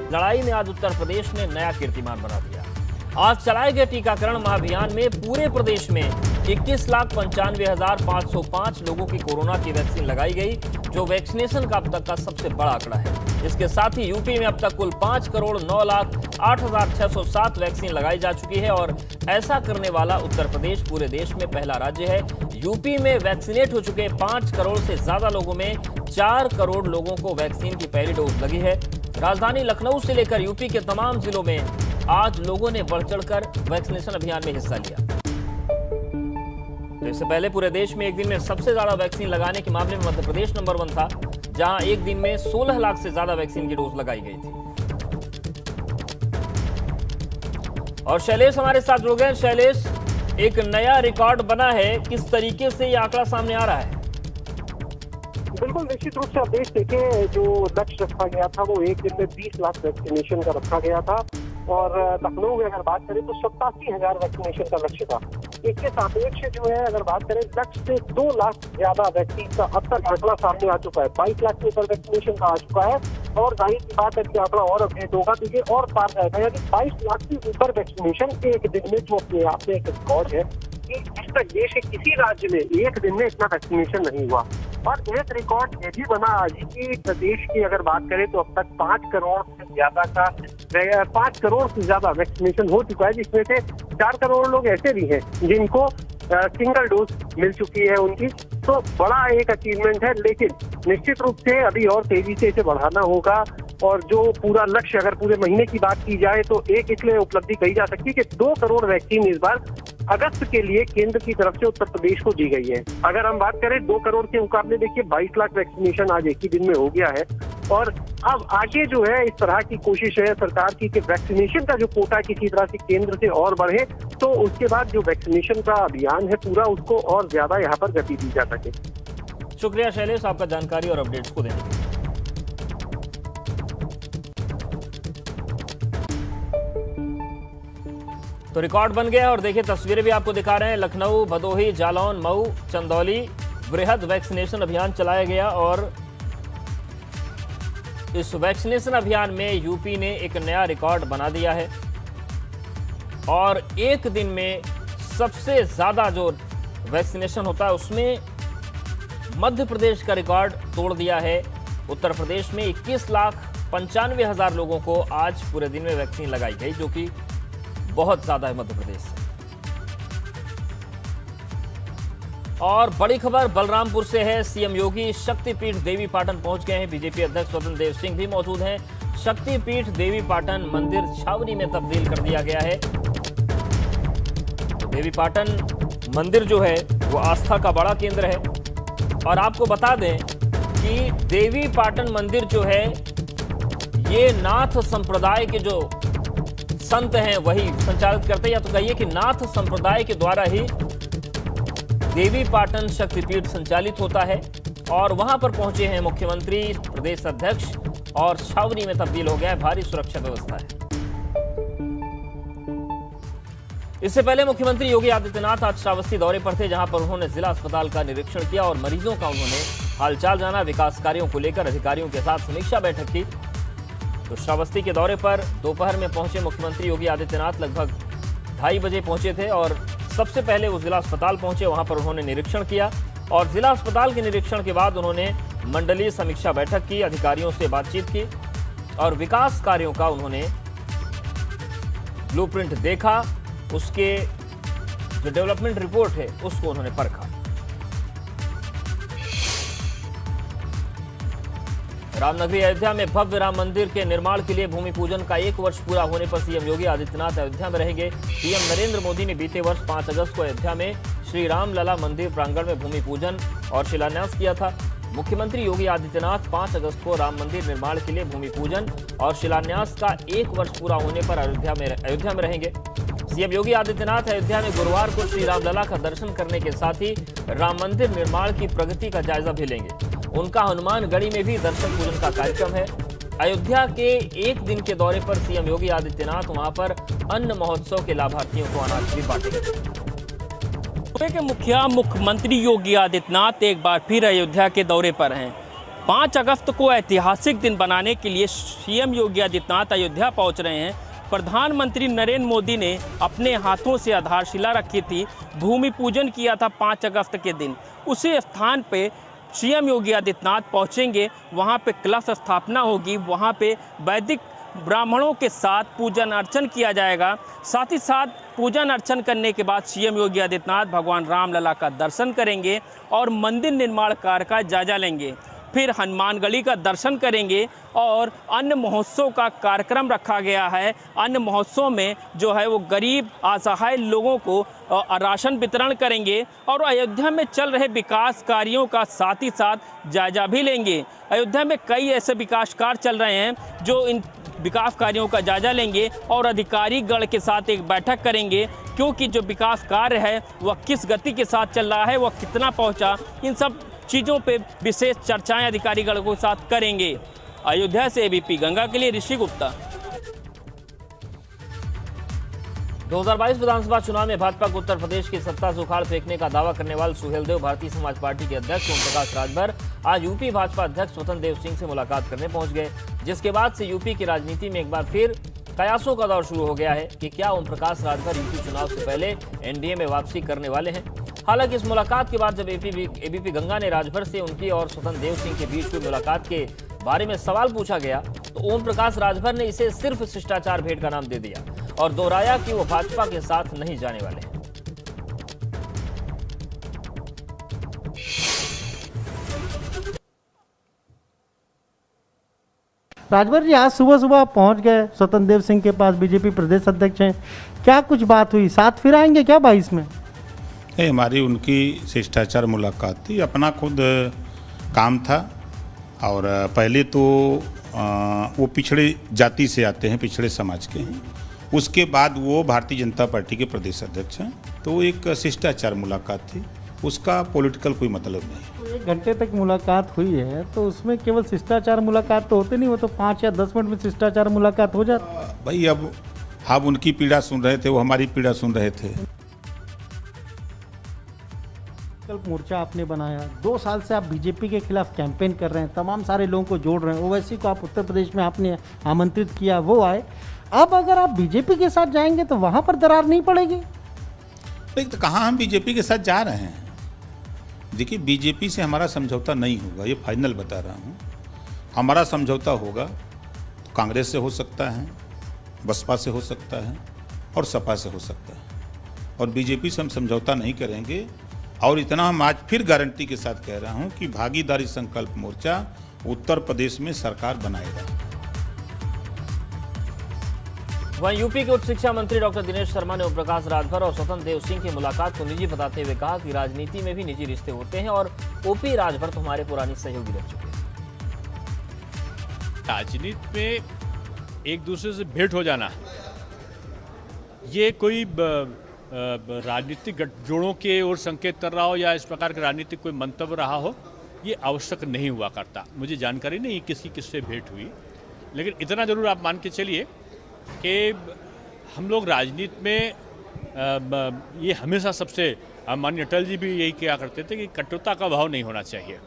लड़ाई में आज उत्तर प्रदेश ने नया कीर्तिमान बना दिया। आज चलाए गए टीकाकरण महाअभियान में पूरे प्रदेश में 21,95,505 लोगों की कोरोना की वैक्सीन लगाई गई, जो वैक्सीनेशन का अब तक का सबसे बड़ा आंकड़ा है। इसके साथ ही यूपी में अब तक कुल 5,09,08,607 वैक्सीन लगाई जा चुकी है और ऐसा करने वाला उत्तर प्रदेश पूरे देश में पहला राज्य है। यूपी में वैक्सीनेट हो चुके 5 करोड़ से ज्यादा लोगों में 4 करोड़ लोगों को वैक्सीन की पहली डोज लगी है। राजधानी लखनऊ से लेकर यूपी के तमाम जिलों में आज लोगों ने बढ़ चढ़कर वैक्सीनेशन अभियान में हिस्सा लिया। तो इससे पहले पूरे देश में एक दिन में सबसे ज्यादा वैक्सीन लगाने के मामले में मध्य प्रदेश नंबर 1 था, जहां एक दिन में 16 लाख से ज्यादा वैक्सीन की डोज लगाई गई थी। और शैलेश हमारे साथ जुड़ गए। शैलेश, एक नया रिकॉर्ड बना है, किस तरीके से यह आंकड़ा सामने आ रहा है? बिल्कुल निश्चित रूप से आप देखें, जो लक्ष्य रखा गया था वो एक दिन में 20 लाख वैक्सीनेशन का रखा गया था और लखनऊ में अगर बात करें तो 87,000 वैक्सीनेशन का लक्ष्य था। इसके सापेक्ष जो है अगर बात करें, लक्ष्य से 2 लाख ज्यादा वैक्सीन का अब तक आंकड़ा सामने आ चुका है। 22 लाख के ऊपर वैक्सीनेशन का आ चुका है और जाहिर की बात है कि आंकड़ा और अपडेट होगा तो ये और पार जाएगा, यानी 22 लाख से ऊपर वैक्सीनेशन एक दिन में, जो अपने आप में एक रिकॉर्ड है कि आज तक देश के किसी राज्य में एक दिन में इतना वैक्सीनेशन नहीं हुआ। और एक रिकॉर्ड ये भी बना आज कि प्रदेश की अगर बात करें तो अब तक 5 करोड़ से ज्यादा वैक्सीनेशन हो चुका है, जिसमें से 4 करोड़ लोग ऐसे भी हैं जिनको सिंगल डोज मिल चुकी है उनकी। तो बड़ा एक अचीवमेंट है, लेकिन निश्चित रूप से अभी और तेजी से इसे बढ़ाना होगा। और जो पूरा लक्ष्य अगर पूरे महीने की बात की जाए तो एक इसलिए उपलब्धि कही जा सकती है कि 2 करोड़ वैक्सीन इस बार अगस्त के लिए केंद्र की तरफ से उत्तर प्रदेश को दी गई है। अगर हम बात करें 2 करोड़ के मुकाबले, देखिए 22 लाख वैक्सीनेशन आज एक ही दिन में हो गया है। और अब आगे जो है इस तरह की कोशिश है सरकार की कि वैक्सीनेशन का जो कोटा किसी तरह से केंद्र से और बढ़े, तो उसके बाद जो वैक्सीनेशन का अभियान है पूरा, उसको और ज्यादा यहाँ पर गति दी जा सके। शुक्रिया शैलेश, आपका जानकारी और अपडेट्स को देने के लिए। तो रिकॉर्ड बन गया और देखिए तस्वीरें भी आपको दिखा रहे हैं। लखनऊ, भदोही, जालौन, मऊ, चंदौली वृहद वैक्सीनेशन अभियान चलाया गया और इस वैक्सीनेशन अभियान में यूपी ने एक नया रिकॉर्ड बना दिया है और एक दिन में सबसे ज्यादा जो वैक्सीनेशन होता है उसमें मध्य प्रदेश का रिकॉर्ड तोड़ दिया है। उत्तर प्रदेश में 21,95,000 लोगों को आज पूरे दिन में वैक्सीन लगाई गई, जो कि बहुत ज्यादा है मध्य प्रदेश से। और बड़ी खबर बलरामपुर से है। सीएम योगी शक्तिपीठ देवी पाटन पहुंच गए हैं। बीजेपी अध्यक्ष स्वतंत्र देव सिंह भी मौजूद हैं। शक्तिपीठ देवी पाटन मंदिर छावनी में तब्दील कर दिया गया है। तो देवी पाटन मंदिर जो है वो आस्था का बड़ा केंद्र है और आपको बता दें कि देवी पाटन मंदिर जो है ये नाथ संप्रदाय के जो संत हैं वही संचालित करते हैं, या तो कहिए कि नाथ संप्रदाय के द्वारा ही देवी पाटन शक्तिपीठ संचालित होता है। और वहां पर पहुंचे हैं मुख्यमंत्री, प्रदेश अध्यक्ष और छावनी में तब्दील हो गया है। भारी सुरक्षा व्यवस्था है। इससे पहले मुख्यमंत्री योगी आदित्यनाथ आज श्रावस्ती दौरे पर थे, जहां पर उन्होंने जिला अस्पताल का निरीक्षण किया और मरीजों का उन्होंने हालचाल जाना। विकास कार्यों को लेकर अधिकारियों के साथ समीक्षा बैठक की। तो श्रावस्ती के दौरे पर दोपहर में पहुंचे मुख्यमंत्री योगी आदित्यनाथ लगभग 2:30 बजे पहुंचे थे और सबसे पहले वो जिला अस्पताल पहुंचे। वहां पर उन्होंने निरीक्षण किया और जिला अस्पताल के निरीक्षण के बाद उन्होंने मंडलीय समीक्षा बैठक की, अधिकारियों से बातचीत की और विकास कार्यों का उन्होंने ब्लूप्रिंट देखा। उसके जो डेवलपमेंट रिपोर्ट है उसको उन्होंने परखा। रामनगरी अयोध्या में भव्य राम मंदिर के निर्माण के लिए भूमि पूजन का 1 वर्ष पूरा होने पर सीएम योगी आदित्यनाथ अयोध्या में रहेंगे। पीएम नरेंद्र मोदी ने बीते वर्ष 5 अगस्त को अयोध्या में श्री राम लला मंदिर प्रांगण में भूमि पूजन और शिलान्यास किया था। मुख्यमंत्री योगी आदित्यनाथ 5 अगस्त को राम मंदिर निर्माण के लिए भूमि पूजन और शिलान्यास का 1 वर्ष पूरा होने पर अयोध्या में रहेंगे। सीएम योगी आदित्यनाथ अयोध्या में गुरुवार को श्री राम लला का दर्शन करने के साथ ही राम मंदिर निर्माण की प्रगति का जायजा भी लेंगे। उनका हनुमानगढ़ी में भी दर्शन पूजन का कार्यक्रम है। अयोध्या के एक दिन के दौरे पर सीएम योगी आदित्यनाथ वहां पर अन्न महोत्सव के लाभार्थियों को अनाज भी बांटेंगे। सूबे के मुखिया मुख्यमंत्री योगी आदित्यनाथ एक बार फिर अयोध्या के दौरे पर हैं। 5 अगस्त को ऐतिहासिक दिन बनाने के लिए सीएम योगी आदित्यनाथ अयोध्या पहुंच रहे हैं। प्रधानमंत्री नरेंद्र मोदी ने अपने हाथों से आधारशिला रखी थी, भूमि पूजन किया था 5 अगस्त के दिन। उसी स्थान पे सीएम योगी आदित्यनाथ पहुंचेंगे, वहां पे कलश स्थापना होगी, वहां पे वैदिक ब्राह्मणों के साथ पूजन अर्चन किया जाएगा। साथ ही साथ पूजन अर्चन करने के बाद सीएम योगी आदित्यनाथ भगवान रामलला का दर्शन करेंगे और मंदिर निर्माण कार्य का जायजा लेंगे। फिर हनुमानगढ़ी का दर्शन करेंगे और अन्न महोत्सव का कार्यक्रम रखा गया है। अन्न महोत्सव में जो है वो गरीब असहाय लोगों को राशन वितरण करेंगे और अयोध्या में चल रहे विकास कार्यों का साथ ही साथ जायजा भी लेंगे। अयोध्या में कई ऐसे विकास कार्य चल रहे हैं जो इन विकास कार्यों का जायजा लेंगे और अधिकारी गण के साथ एक बैठक करेंगे, क्योंकि जो विकास कार्य है वह किस गति के साथ चल रहा है, वह कितना पहुंचा, इन सब चीज़ों पे विशेष चर्चाएं अधिकारी गण के साथ करेंगे। अयोध्या से एबीपी गंगा के लिए ऋषि गुप्ता। 2022 विधानसभा चुनाव में भाजपा को उत्तर प्रदेश की सत्ता से उखाड़ फेंकने का दावा करने वाले सुहेलदेव भारतीय समाज पार्टी के अध्यक्ष ओम प्रकाश राजभर आज यूपी भाजपा अध्यक्ष स्वतंत्र देव सिंह से मुलाकात करने पहुंच गए, जिसके बाद से यूपी की राजनीति में एक बार फिर कयासों का दौर शुरू हो गया है कि क्या ओम प्रकाश राजभर यूपी चुनाव से पहले एनडीए में वापसी करने वाले हैं। हालांकि इस मुलाकात के बाद जब एबीपी गंगा ने राजभर से उनकी और स्वतंत्र देव सिंह के बीच हुई मुलाकात के बारे में सवाल पूछा गया तो ओम प्रकाश राजभर ने इसे सिर्फ शिष्टाचार भेंट का नाम दे दिया और दोहराया कि वो भाजपा के साथ नहीं जाने वाले हैं। राजभर जी, आज सुबह सुबह आप पहुंच गए स्वतंत्र देव सिंह के पास, बीजेपी प्रदेश अध्यक्ष हैं, क्या कुछ बात हुई? साथ फिर आएंगे क्या 22 में? नहीं, हमारी उनकी शिष्टाचार मुलाकात थी, अपना खुद काम था। और पहले तो वो पिछड़े जाति से आते हैं, पिछड़े समाज के हैं, उसके बाद वो भारतीय जनता पार्टी के प्रदेश अध्यक्ष हैं, तो एक शिष्टाचार मुलाकात थी, उसका पॉलिटिकल कोई मतलब नहीं। 1 घंटे तक मुलाकात हुई है तो उसमें केवल शिष्टाचार मुलाकात तो होते नहीं, वो तो 5 या 10 मिनट में शिष्टाचार मुलाकात हो जाती। भाई अब हम उनकी पीड़ा सुन रहे थे, वो हमारी पीड़ा सुन रहे थे। संकल्प मोर्चा आपने बनाया, 2 साल से आप बीजेपी के खिलाफ कैंपेन कर रहे हैं, तमाम सारे लोगों को जोड़ रहे हैं। ओवैसी को आप उत्तर प्रदेश में आपने आमंत्रित किया, वो आए। अब अगर आप बीजेपी के साथ जाएंगे तो वहां पर दरार नहीं पड़ेगी? लेकिन तो कहाँ हम बीजेपी के साथ जा रहे हैं? देखिए, बीजेपी से हमारा समझौता नहीं होगा, ये फाइनल बता रहा हूँ। हमारा समझौता होगा तो कांग्रेस से हो सकता है, बसपा से हो सकता है और सपा से हो सकता है, और बीजेपी से हम समझौता नहीं करेंगे। और इतना हम आज फिर गारंटी के साथ कह रहा हूँ कि भागीदारी संकल्प मोर्चा उत्तर प्रदेश में सरकार बनाएगा। वहीं यूपी के उच्च शिक्षा मंत्री डॉक्टर दिनेश शर्मा ने ओम प्रकाश राजभर और स्वतंत्र देव सिंह की मुलाकात को निजी बताते हुए कहा कि राजनीति में भी निजी रिश्ते होते हैं और ओपी राजभर तो हमारे पुरानी सहयोगी रह चुके हैं। राजनीति में एक दूसरे से भेंट हो जाना, ये कोई राजनीतिक गठजोड़ों के ओर संकेत कर रहा हो या इस प्रकार का राजनीतिक कोई मंतव्य रहा हो, ये आवश्यक नहीं हुआ करता। मुझे जानकारी नहीं किसकी किससे भेंट हुई, लेकिन इतना जरूर आप मान के चलिए कि हम लोग राजनीति में ये हमेशा सबसे, माननीय अटल जी भी यही किया करते थे कि कटुता का भाव नहीं होना चाहिए।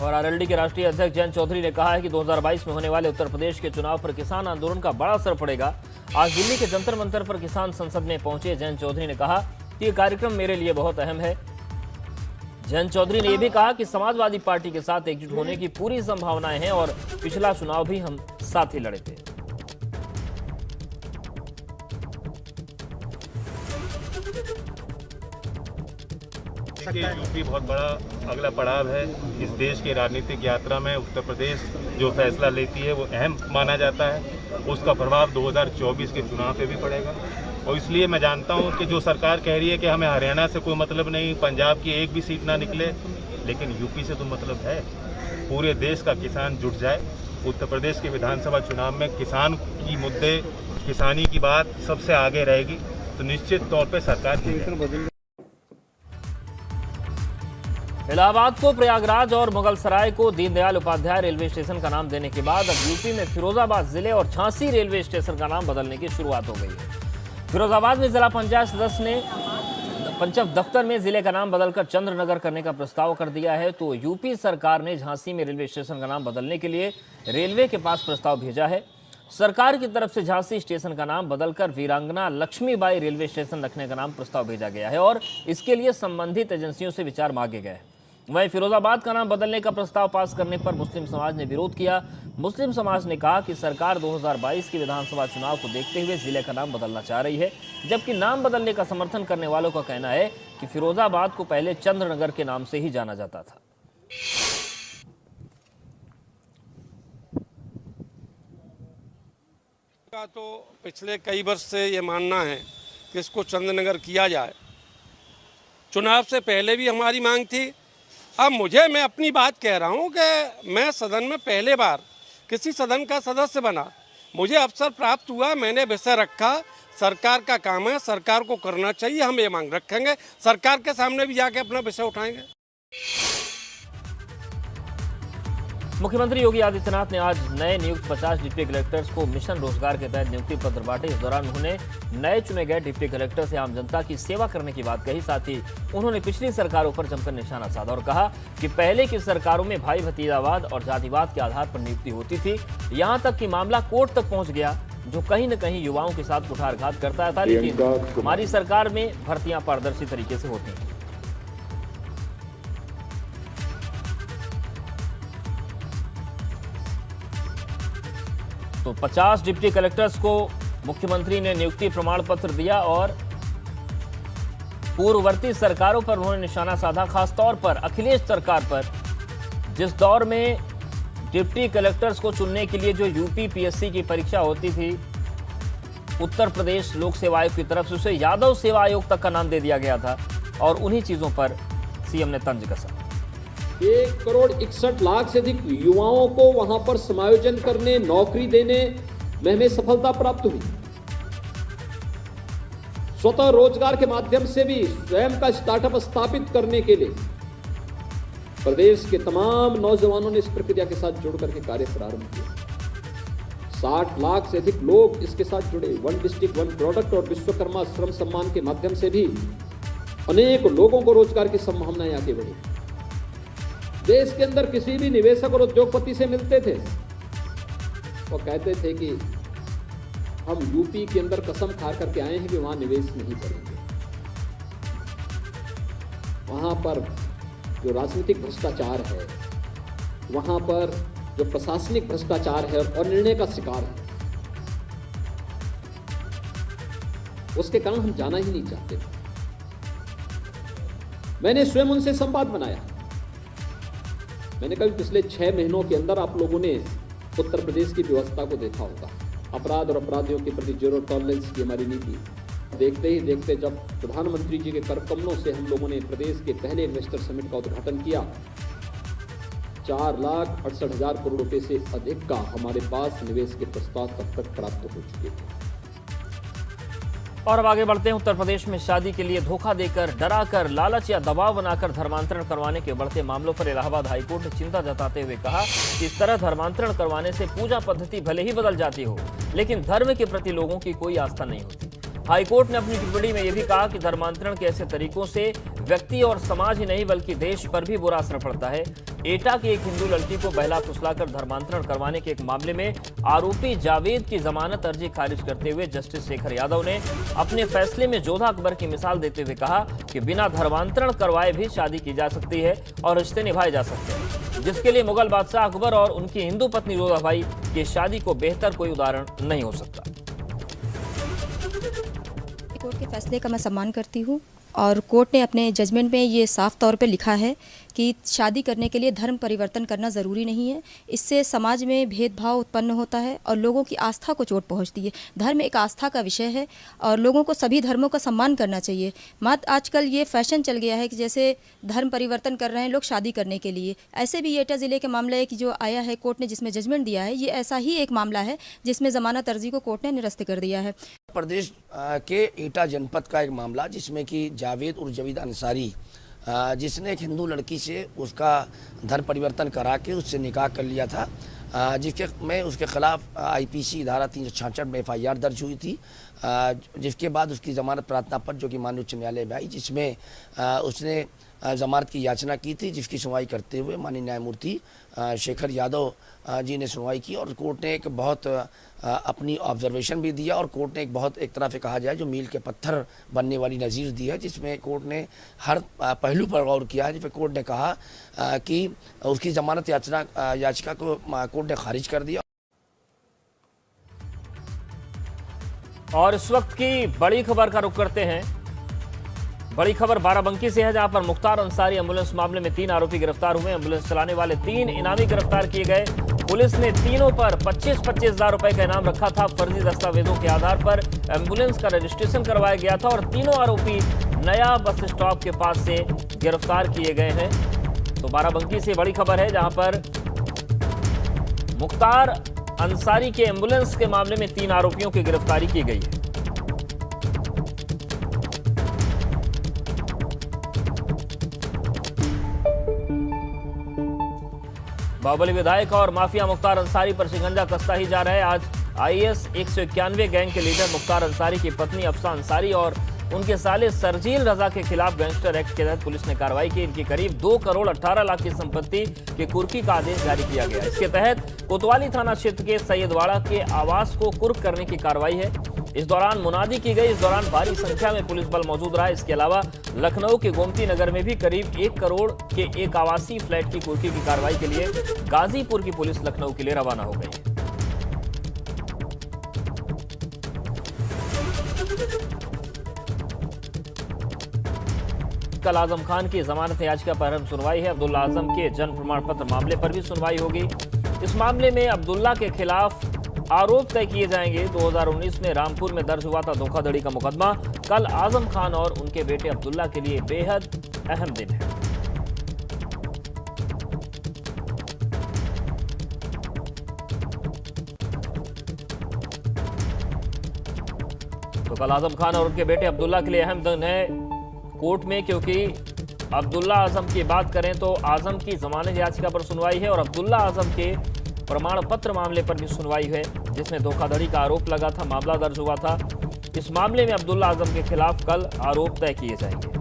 और आरएलडी के राष्ट्रीय अध्यक्ष जयंत चौधरी ने कहा है कि 2022 में होने वाले उत्तर प्रदेश के चुनाव पर किसान आंदोलन का बड़ा असर पड़ेगा। आज दिल्ली के जंतर मंतर पर किसान संसद में पहुंचे जयंत चौधरी ने कहा कि ये कार्यक्रम मेरे लिए बहुत अहम है। जयंत चौधरी ने यह भी कहा कि समाजवादी पार्टी के साथ एकजुट होने की पूरी संभावनाएं हैं और पिछला चुनाव भी हम साथ ही लड़े थे। यूपी बहुत बड़ा अगला पड़ाव है इस देश की राजनीतिक यात्रा में। उत्तर प्रदेश जो फैसला लेती है वो अहम माना जाता है, उसका प्रभाव 2024 के चुनाव पे भी पड़ेगा। और इसलिए मैं जानता हूं कि जो सरकार कह रही है कि हमें हरियाणा से कोई मतलब नहीं, पंजाब की एक भी सीट ना निकले, लेकिन यूपी से तो मतलब है। पूरे देश का किसान जुट जाए। उत्तर प्रदेश के विधानसभा चुनाव में किसान की मुद्दे, किसानी की बात सबसे आगे रहेगी, तो निश्चित तौर पर सरकार जीतेगी। इलाहाबाद को प्रयागराज और मुगलसराय को दीनदयाल उपाध्याय रेलवे स्टेशन का नाम देने के बाद अब यूपी में फिरोजाबाद जिले और झांसी रेलवे स्टेशन का नाम बदलने की शुरुआत हो गई है। फिरोजाबाद में जिला पंचायत सदस्य ने पंचम दफ्तर में जिले का नाम बदलकर चंद्रनगर करने का प्रस्ताव कर दिया है, तो यूपी सरकार ने झांसी में रेलवे स्टेशन का नाम बदलने के लिए रेलवे के पास प्रस्ताव भेजा है। सरकार की तरफ से झांसी स्टेशन का नाम बदलकर वीरांगना लक्ष्मीबाई रेलवे स्टेशन रखने का नाम प्रस्ताव भेजा गया है और इसके लिए संबंधित एजेंसियों से विचार मांगे गए। वहीं फिरोजाबाद का नाम बदलने का प्रस्ताव पास करने पर मुस्लिम समाज ने विरोध किया। मुस्लिम समाज ने कहा कि सरकार 2022 के विधानसभा चुनाव को देखते हुए जिले का नाम बदलना चाह रही है, जबकि नाम बदलने का समर्थन करने वालों का कहना है कि फिरोजाबाद को पहले चंद्रनगर के नाम से ही जाना जाता था। तो पिछले कई वर्ष से ये मानना है कि इसको चंद्रनगर किया जाए। चुनाव से पहले भी हमारी मांग थी। अब मैं अपनी बात कह रहा हूँ कि मैं सदन में पहले बार किसी सदन का सदस्य बना, मुझे अवसर प्राप्त हुआ, मैंने विषय रखा। सरकार का काम है, सरकार को करना चाहिए, हम ये मांग रखेंगे, सरकार के सामने भी जाके अपना विषय उठाएंगे। मुख्यमंत्री योगी आदित्यनाथ ने आज नए नियुक्त 50 डिप्टी कलेक्टर्स को मिशन रोजगार के तहत नियुक्ति पत्र बांटे। इस दौरान उन्होंने नए चुने गए डिप्टी कलेक्टर से आम जनता की सेवा करने की बात कही। साथ ही उन्होंने पिछली सरकारों पर जमकर निशाना साधा और कहा कि पहले की सरकारों में भाई भतीजावाद और जातिवाद के आधार पर नियुक्ति होती थी, यहां तक कि मामला कोर्ट तक पहुंच गया, जो कहीं न कहीं युवाओं के साथ कुठारघात करता था। लेकिन हमारी सरकार में भर्तियां पारदर्शी तरीके से होती हैं। तो 50 डिप्टी कलेक्टर्स को मुख्यमंत्री ने नियुक्ति प्रमाण पत्र दिया और पूर्ववर्ती सरकारों पर उन्होंने निशाना साधा, खासतौर पर अखिलेश सरकार पर, जिस दौर में डिप्टी कलेक्टर्स को चुनने के लिए जो यूपी पीएससी की परीक्षा होती थी, उत्तर प्रदेश लोक सेवा आयोग की तरफ से उसे यादव सेवा आयोग तक का नाम दे दिया गया था और उन्हीं चीजों पर सीएम ने तंज कसा। 1,61,00,000 से अधिक युवाओं को वहां पर समायोजन करने, नौकरी देने में हमें सफलता प्राप्त हुई। स्वतः रोजगार के माध्यम से भी स्वयं का स्टार्टअप स्थापित करने के लिए प्रदेश के तमाम नौजवानों ने इस प्रक्रिया के साथ जुड़ करके कार्य प्रारंभ किया। 60 लाख से अधिक लोग इसके साथ जुड़े। वन डिस्ट्रिक्ट वन प्रोडक्ट और विश्वकर्मा श्रम सम्मान के माध्यम से भी अनेक लोगों को रोजगार की संभावनाएं आगे बढ़ी। देश के अंदर किसी भी निवेशक और उद्योगपति से मिलते थे, वो कहते थे कि हम यूपी के अंदर कसम खा करके आए हैं कि वहां निवेश नहीं करेंगे। वहां पर जो राजनीतिक भ्रष्टाचार है, वहां पर जो प्रशासनिक भ्रष्टाचार है और निर्णय का शिकार है, उसके कारण हम जाना ही नहीं चाहते। मैंने स्वयं उनसे संवाद बनाया। मैंने कहा पिछले 6 महीनों के अंदर आप लोगों ने उत्तर प्रदेश की व्यवस्था को देखा होगा। अपराध और अपराधियों के प्रति जीरो टॉलरेंस की हमारी नीति, देखते ही देखते जब प्रधानमंत्री जी के करकमलों से हम लोगों ने प्रदेश के पहले इन्वेस्टर समिट का उद्घाटन किया, 4,68,000 करोड़ रुपए से अधिक का हमारे पास निवेश के प्रस्ताव तब तक प्राप्त हो चुके थे। और अब आगे बढ़ते हैं। उत्तर प्रदेश में शादी के लिए धोखा देकर, डराकर, लालच या दबाव बनाकर धर्मांतरण करवाने के बढ़ते मामलों पर इलाहाबाद हाईकोर्ट ने चिंता जताते हुए कहा कि इस तरह धर्मांतरण करवाने से पूजा पद्धति भले ही बदल जाती हो, लेकिन धर्म के प्रति लोगों की कोई आस्था नहीं होती। हाईकोर्ट ने अपनी टिप्पणी में यह भी कहा कि धर्मांतरण के ऐसे तरीकों से व्यक्ति और समाज ही नहीं बल्कि देश पर भी बुरा असर पड़ता है। एटा की एक हिंदू लड़की को बहला फुसलाकर धर्मांतरण करवाने के एक मामले में आरोपी जावेद की जमानत अर्जी खारिज करते हुए जस्टिस शेखर यादव ने अपने फैसले में जोधा अकबर की मिसाल देते हुए कहा कि बिना धर्मांतरण करवाए भी शादी की जा सकती है और रिश्ते निभाए जा सकते हैं, जिसके लिए मुगल बादशाह अकबर और उनकी हिंदू पत्नी जोधाबाई की शादी को बेहतर कोई उदाहरण नहीं हो सकता। कोर्ट के फैसले का मैं सम्मान करती हूँ और कोर्ट ने अपने जजमेंट में ये साफ तौर पे लिखा है कि शादी करने के लिए धर्म परिवर्तन करना ज़रूरी नहीं है। इससे समाज में भेदभाव उत्पन्न होता है और लोगों की आस्था को चोट पहुंचती है। धर्म एक आस्था का विषय है और लोगों को सभी धर्मों का सम्मान करना चाहिए। मत आजकल ये फैशन चल गया है कि जैसे धर्म परिवर्तन कर रहे हैं लोग शादी करने के लिए। ऐसे भी एटा ज़िले के मामला है कि जो आया है कोर्ट ने जिसमें जजमेंट दिया है, ये ऐसा ही एक मामला है जिसमें ज़मानत अर्जी को कोर्ट ने निरस्त कर दिया है। प्रदेश के एटा जनपद का एक मामला जिसमें कि जावेद और जवीद अंसारी जिसने एक हिंदू लड़की से उसका धर्म परिवर्तन करा के उससे निकाह कर लिया था, जिसके में उसके खिलाफ आईपीसी धारा 366 में FIR दर्ज हुई थी, जिसके बाद उसकी जमानत प्रार्थना पत्र जो कि माननीय उच्च न्यायालय में आई, जिसमें उसने जमानत की याचना की थी, जिसकी सुनवाई करते हुए माननीय न्यायमूर्ति शेखर यादव जी ने सुनवाई की और कोर्ट ने एक बहुत अपनी ऑब्जर्वेशन भी दिया और कोर्ट ने एक बहुत एक तरह से कहा जाए जो मील के पत्थर बनने वाली नज़ीर दी है, जिसमें कोर्ट ने हर पहलू पर गौर किया है। जिसमें कोर्ट ने कहा कि उसकी जमानत याचिका को कोर्ट ने खारिज कर दिया। और इस वक्त की बड़ी खबर का रुख करते हैं। बड़ी खबर बाराबंकी से है, जहां पर मुख्तार अंसारी एम्बुलेंस मामले में 3 आरोपी गिरफ्तार हुए। एम्बुलेंस चलाने वाले 3 इनामी गिरफ्तार किए गए। पुलिस ने तीनों पर 25-25 हजार रुपए का इनाम रखा था। फर्जी दस्तावेजों के आधार पर एम्बुलेंस का रजिस्ट्रेशन करवाया गया था और तीनों आरोपी नया बस स्टॉप के पास से गिरफ्तार किए गए हैं। तो बाराबंकी से बड़ी खबर है, जहां पर मुख्तार अंसारी के एम्बुलेंस के मामले में 3 आरोपियों की गिरफ्तारी की गई है। बाहुबली विधायक और माफिया मुख्तार अंसारी पर शिकंजा कसता ही जा रहा है। आज IAS 191 गैंग के लीडर मुख्तार अंसारी की पत्नी अफसा अंसारी और उनके साले सरजील रजा के खिलाफ गैंगस्टर एक्ट के तहत पुलिस ने कार्रवाई की। इनकी करीब 2 करोड़ 18 लाख की संपत्ति की कुर्की का आदेश जारी किया गया। इसके तहत कोतवाली थाना क्षेत्र के सैयदवाड़ा के आवास को कुर्क करने की कार्रवाई है। इस दौरान मुनादी की गई। इस दौरान भारी संख्या में पुलिस बल मौजूद रहा। इसके अलावा लखनऊ के गोमती नगर में भी करीब 1 करोड़ के एक आवासीय फ्लैट की कुर्की की कार्रवाई के लिए गाजीपुर की पुलिस लखनऊ के लिए रवाना हो गई। कल आजम खान की जमानत याचिका पर अहम सुनवाई है। अब्दुल्ला आजम के जन्म प्रमाण पत्र मामले पर भी सुनवाई होगी। इस मामले में अब्दुल्ला के खिलाफ आरोप तय किए जाएंगे। 2019 में रामपुर में दर्ज हुआ था धोखाधड़ी का मुकदमा। कल आजम खान और उनके बेटे अब्दुल्ला के लिए बेहद अहम दिन है। तो कल आजम खान और उनके बेटे अब्दुल्ला के लिए अहम दिन है कोर्ट में, क्योंकि अब्दुल्ला आजम की बात करें तो आजम की जमानत याचिका पर सुनवाई है और अब्दुल्ला आजम के प्रमाण पत्र मामले पर भी सुनवाई है, जिसमें धोखाधड़ी का आरोप लगा था, मामला दर्ज हुआ था। इस मामले में अब्दुल्ला आजम के खिलाफ कल आरोप तय किए जाएंगे।